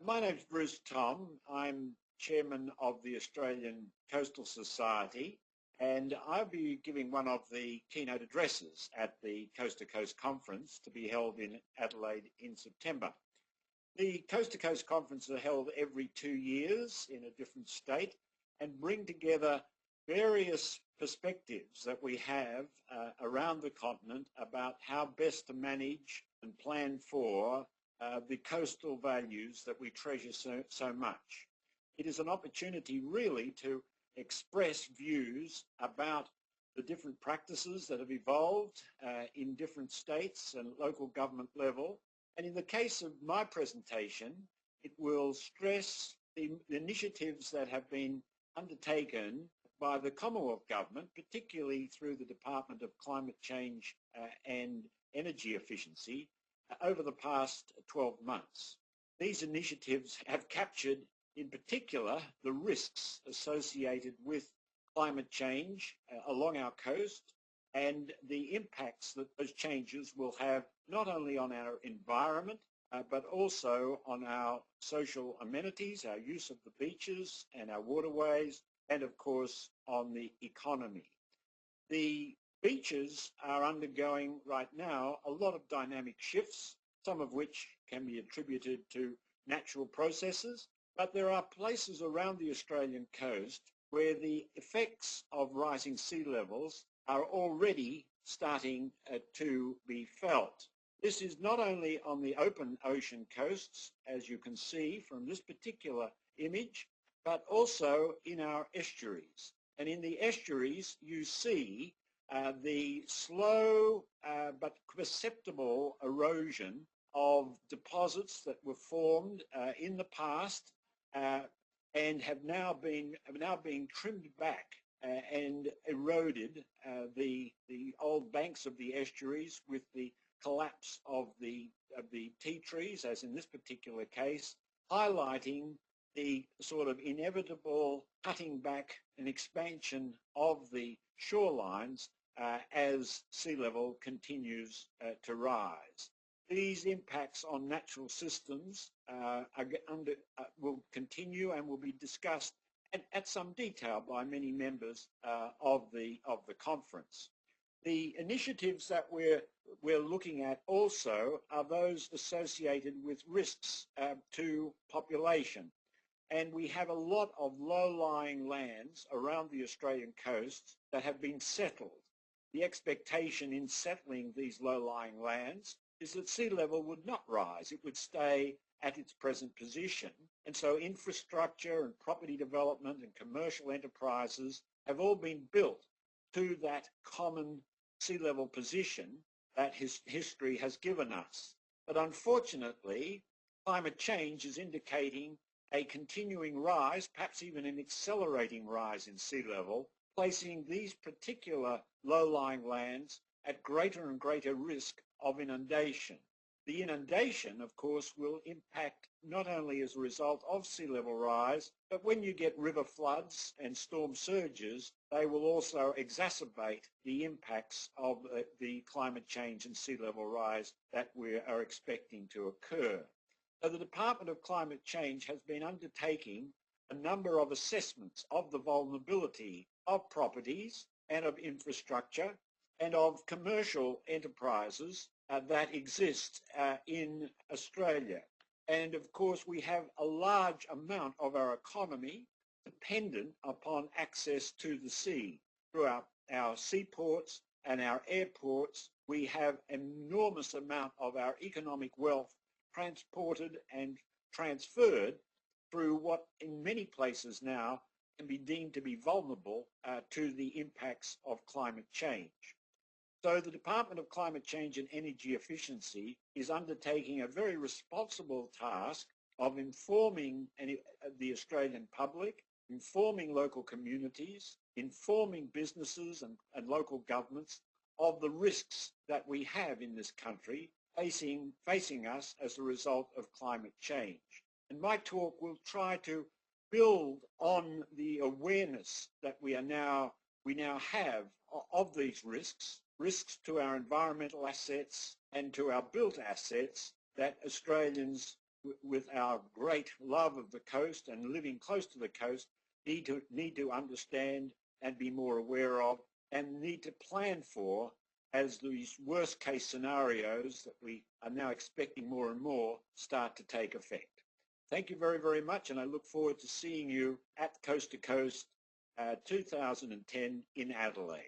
My name's Bruce Thom. I'm chairman of the Australian Coastal Society, and I'll be giving one of the keynote addresses at the Coast to Coast Conference to be held in Adelaide in September. The Coast to Coast Conferences are held every 2 years in a different state and bring together various perspectives that we have around the continent about how best to manage and plan for the coastal values that we treasure so much. It is an opportunity really to express views about the different practices that have evolved in different states and local government level. And in the case of my presentation, it will stress the initiatives that have been undertaken by the Commonwealth Government, particularly through the Department of Climate Change and Energy Efficiency, over the past 12 months. These initiatives have captured, in particular, the risks associated with climate change along our coast and the impacts that those changes will have not only on our environment, but also on our social amenities, our use of the beaches and our waterways, and of course on the economy. The beaches are undergoing right now a lot of dynamic shifts, some of which can be attributed to natural processes, but there are places around the Australian coast where the effects of rising sea levels are already starting to be felt. This is not only on the open ocean coasts, as you can see from this particular image, but also in our estuaries. And in the estuaries, you see the slow but perceptible erosion of deposits that were formed in the past and have now been trimmed back and eroded the old banks of the estuaries with the collapse of the tea trees, as in this particular case, highlighting the sort of inevitable cutting back and expansion of the shorelines as sea level continues to rise. These impacts on natural systems will continue and will be discussed at some detail by many members of the conference. The initiatives that we're looking at also are those associated with risks to population. And we have a lot of low-lying lands around the Australian coast that have been settled. The expectation in settling these low-lying lands is that sea level would not rise. It would stay at its present position. And so infrastructure and property development and commercial enterprises have all been built to that common sea level position that history has given us. But unfortunately, climate change is indicating a continuing rise, perhaps even an accelerating rise in sea level, placing these particular low-lying lands at greater and greater risk of inundation. The inundation, of course, will impact not only as a result of sea level rise, but when you get river floods and storm surges, they will also exacerbate the impacts of the climate change and sea level rise that we are expecting to occur. So the Department of Climate Change has been undertaking a number of assessments of the vulnerability of properties and of infrastructure and of commercial enterprises that exist in Australia. And of course, we have a large amount of our economy dependent upon access to the sea. Through our seaports and our airports, we have an enormous amount of our economic wealth transported and transferred through what in many places now can be deemed to be vulnerable to the impacts of climate change. So the Department of Climate Change and Energy Efficiency is undertaking a very responsible task of informing the Australian public, informing local communities, informing businesses and local governments of the risks that we have in this country facing us as a result of climate change. And my talk will try to build on the awareness that we now have of these risks to our environmental assets and to our built assets that Australians with our great love of the coast and living close to the coast, need to understand and be more aware of and need to plan for as these worst case scenarios that we are now expecting more and more start to take effect. Thank you very, very much, and I look forward to seeing you at Coast to Coast 2010 in Adelaide.